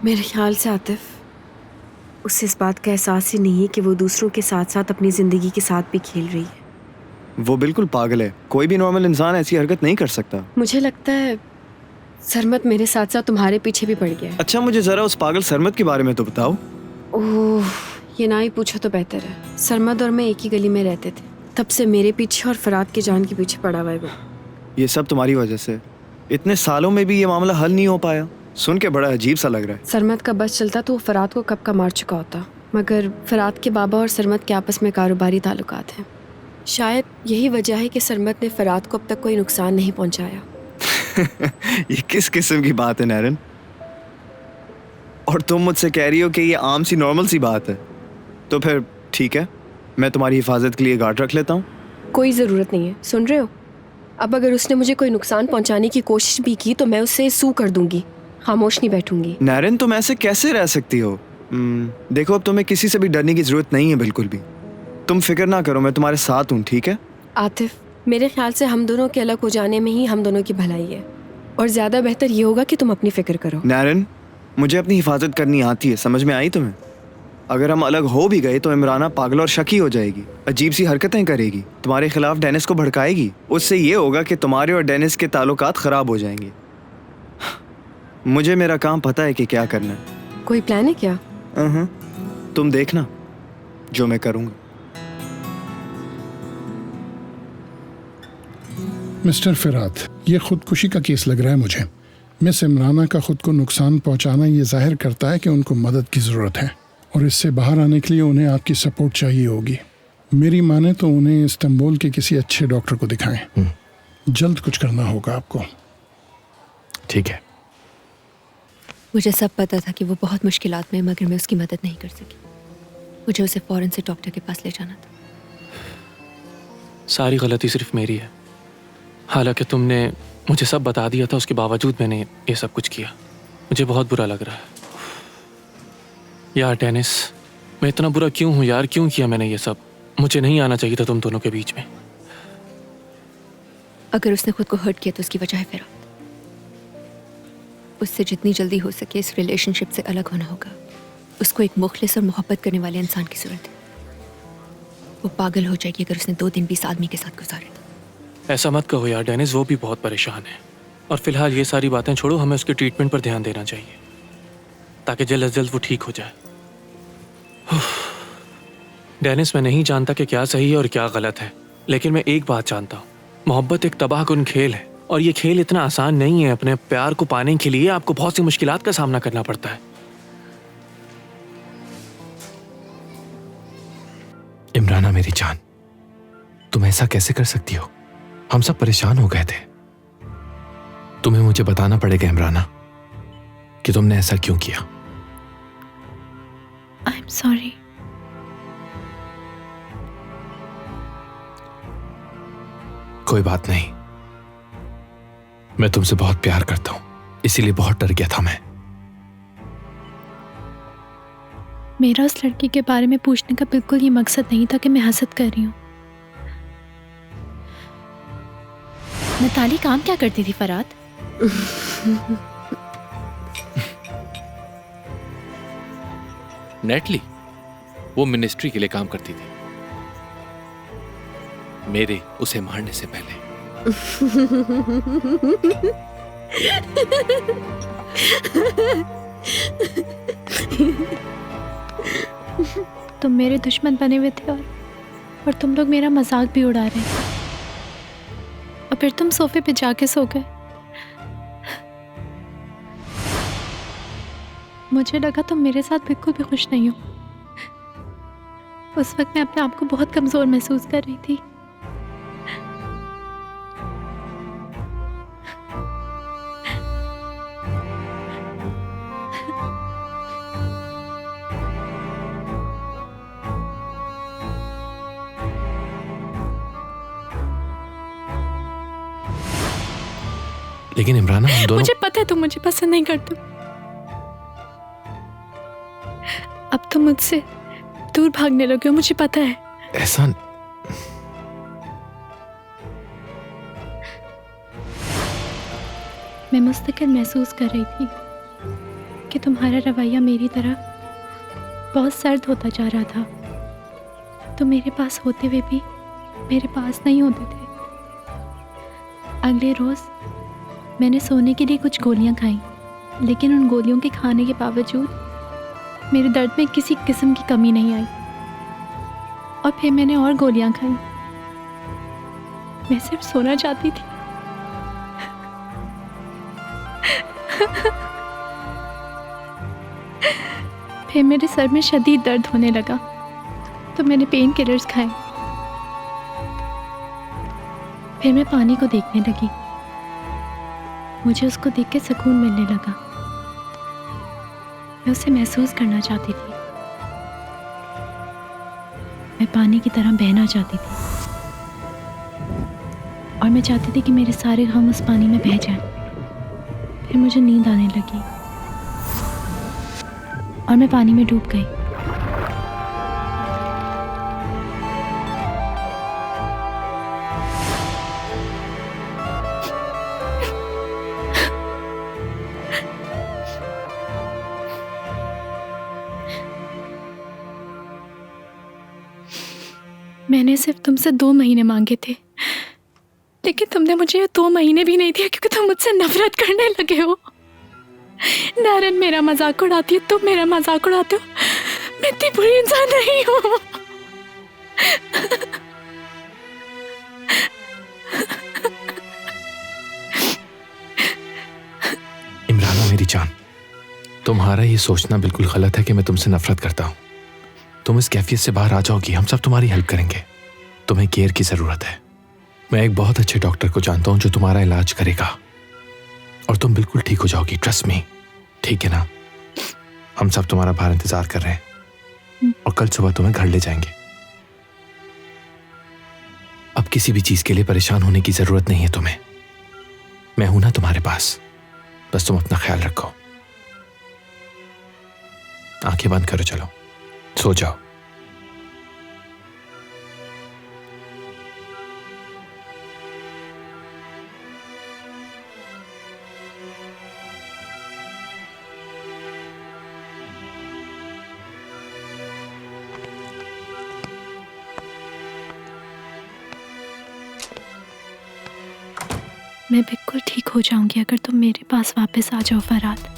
मेरे ख्याल से आतिफ उसे इस बात का एहसास ही नहीं है कि वो दूसरों के साथ साथ अपनी ज़िंदगी के साथ भी खेल रही है। वो बिल्कुल पागल है, कोई भी नॉर्मल इंसान ऐसी हरकत नहीं कर सकता। मुझे लगता है सरमत मेरे साथ साथ तुम्हारे पीछे भी पड़ गया है। अच्छा, मुझे जरा उस पागल सरमत के बारे में तो बताओ। ओह, ये ना ही पूछो तो बेहतर है। सरमत और मैं एक ही गली में रहते थे, तब से मेरे पीछे और फराद की जान के पीछे पड़ा हुआ है वो। ये सब तुम्हारी वजह से। इतने सालों में भी ये मामला हल नहीं हो पाया। सुन के बड़ा अजीब सा लग रहा है। सरमत का बस चलता तो वो फराद को कब का मार चुका होता, मगर फराद के बाबा और सरमत के आपस में कारोबारी ताल्लुकात हैं। शायद यही वजह है कि सरमत ने फराद को अब तक कोई नुकसान नहीं पहुंचाया। ये किस किस्म की बात है नैरन? और तुम मुझसे कह रही हो कि ये आम सी नॉर्मल सी बात है? तो फिर ठीक है, मैं तुम्हारी हिफाजत के लिए गार्ड रख लेता हूँ। कोई ज़रूरत नहीं है, सुन रहे हो? अब अगर उसने मुझे कोई नुकसान पहुंचाने की कोशिश भी की तो मैं उससे सू कर दूंगी, खामोश नहीं बैठूंगी। नैरन, तुम ऐसे कैसे रह सकती हो? देखो, अब तुम्हें किसी से भी डरने की जरूरत नहीं है, बिल्कुल भी। तुम फिक्र ना करो, मैं तुम्हारे साथ हूँ, ठीक है? आतिफ, मेरे ख्याल से हम दोनों के अलग हो जाने में ही हम दोनों की भलाई है, और ज़्यादा बेहतर ये होगा कि तुम अपनी फिक्र करो। नैरन, मुझे अपनी हिफाजत करनी आती है, समझ में आई तुम्हें? अगर हम अलग हो भी गए तो इमराना पागल और शकी हो जाएगी, अजीब सी हरकतें करेगी, तुम्हारे खिलाफ डेनिस को भड़काएगी। उससे ये होगा कि तुम्हारे और डेनिस के ताल्लुकात खराब हो जाएंगे। मुझे मेरा काम पता है कि क्या करना है। कोई प्लान है क्या? तुम देखना जो मैं करूँगा। मिस्टर फराद, ये खुदकुशी का केस लग रहा है मुझे। मिस इमराना का खुद को नुकसान पहुंचाना ये जाहिर करता है कि उनको मदद की ज़रूरत है, और इससे बाहर आने के लिए उन्हें आपकी सपोर्ट चाहिए होगी। मेरी माने तो उन्हें इस्तांबुल के किसी अच्छे डॉक्टर को दिखाएं। जल्द कुछ करना होगा आपको। ठीक है। मुझे सब पता था कि वो बहुत मुश्किलात में है, मगर मैं उसकी मदद नहीं कर सकी। मुझे उसे फौरन से डॉक्टर के पास ले जाना था। सारी गलती सिर्फ मेरी है। हालांकि तुमने मुझे सब बता दिया था, उसके बावजूद मैंने ये सब कुछ किया। मुझे बहुत बुरा लग रहा है यार। डेनिस, मैं इतना बुरा क्यों हूँ यार? क्यों किया मैंने ये सब? मुझे नहीं आना चाहिए था तुम दोनों के बीच में। अगर उसने खुद को हर्ट किया तो उसकी वजह है फराद। उससे जितनी जल्दी हो सके इस रिलेशनशिप से अलग होना होगा। उसको एक मुखलिस और मोहब्बत करने वाले इंसान की जरूरत है। वो पागल हो जाएगी अगर उसने 2 दिन भी इस आदमी के साथ गुजारे तो। ऐसा मत कहो यार डेनिस, वो भी बहुत परेशान है। और फिलहाल ये सारी बातें छोड़ो, हमें उसके ट्रीटमेंट पर ध्यान देना चाहिए ताकि जल्द से जल्द वो ठीक हो जाए। डेनिस, मैं नहीं जानता कि क्या सही है और क्या गलत है, लेकिन मैं एक बात जानता हूँ, मोहब्बत एक तबाहकुन खेल है, और ये खेल इतना आसान नहीं है। अपने प्यार को पाने के लिए आपको बहुत सी मुश्किलात का सामना करना पड़ता है। इमराना मेरी जान, तुम ऐसा कैसे कर सकती हो? हम सब परेशान हो गए थे। तुम्हें मुझे बताना पड़ेगा इमराना कि तुमने ऐसा क्यों किया। I am sorry. कोई बात नहीं, मैं तुमसे बहुत प्यार करता हूं, इसीलिए बहुत डर गया था मैं। मेरा उस लड़की के बारे में पूछने का बिल्कुल ये मकसद नहीं था कि मैं हसद कर रही हूँ। नताली काम क्या करती थी फराद? नेटली, वो मिनिस्ट्री के लिए काम करती थी, मेरे उसे मारने से पहले। तुम मेरे दुश्मन बने हुए थे और तुम लोग मेरा मजाक भी उड़ा रहे थे, और फिर तुम सोफे पे जाके सो गए। मुझे लगा तुम मेरे साथ बिल्कुल भी खुश नहीं हो। उस वक्त मैं अपने आप को बहुत कमजोर महसूस कर रही थी। लेकिन इमराना, हम दोनों... मुझे पता है तुम मुझे पसंद नहीं करते। अब तुम मुझसे दूर भागने लगे हो, मुझे पता है। ऐसा मैं मुस्तकिल महसूस कर रही थी कि तुम्हारा रवैया मेरी तरफ बहुत सर्द होता जा रहा था। तुम मेरे पास होते हुए भी मेरे पास नहीं होते थे। अगले रोज़ मैंने सोने के लिए कुछ गोलियां खाई, लेकिन उन गोलियों के खाने के बावजूद मेरे दर्द में किसी किस्म की कमी नहीं आई। और फिर मैंने और गोलियां खाई। मैं सिर्फ सोना चाहती थी। फिर मेरे सर में शदीद दर्द होने लगा तो मैंने पेन किलर्स खाए। फिर मैं पानी को देखने लगी। मुझे उसको देख के सुकून मिलने लगा। मैं उसे महसूस करना चाहती थी। मैं पानी की तरह बहना चाहती थी और मैं चाहती थी कि मेरे सारे गम उस पानी में बह जाएं। फिर मुझे नींद आने लगी और मैं पानी में डूब गई। मैंने सिर्फ तुमसे 2 महीने मांगे थे, लेकिन तुमने मुझे ये 2 महीने भी नहीं दिया क्योंकि तुम मुझसे नफरत करने लगे हो। नारन मेरा मजाक उड़ाती है, तुम मेरा मजाक उड़ाते हो। मैं इतनी बुरी इंसान नहीं हूँ। इमराना मेरी जान, तुम्हारा ये सोचना बिल्कुल गलत है कि मैं तुमसे नफरत करता हूँ। तुम इस कैफियत से बाहर आ जाओगी, हम सब तुम्हारी हेल्प करेंगे। तुम्हें केयर की जरूरत है। मैं एक बहुत अच्छे डॉक्टर को जानता हूँ जो तुम्हारा इलाज करेगा और तुम बिल्कुल ठीक हो जाओगी। ट्रस्ट मी, ठीक है ना? हम सब तुम्हारा बाहर इंतजार कर रहे हैं और कल सुबह तुम्हें घर ले जाएंगे। अब किसी भी चीज के लिए परेशान होने की जरूरत नहीं है तुम्हें। मैं हूं ना तुम्हारे पास। बस तुम अपना ख्याल रखो। आंखें बंद करो, चलो सो जाओ। मैं बिल्कुल ठीक हो जाऊंगी अगर तुम मेरे पास वापस आ जाओ फराद।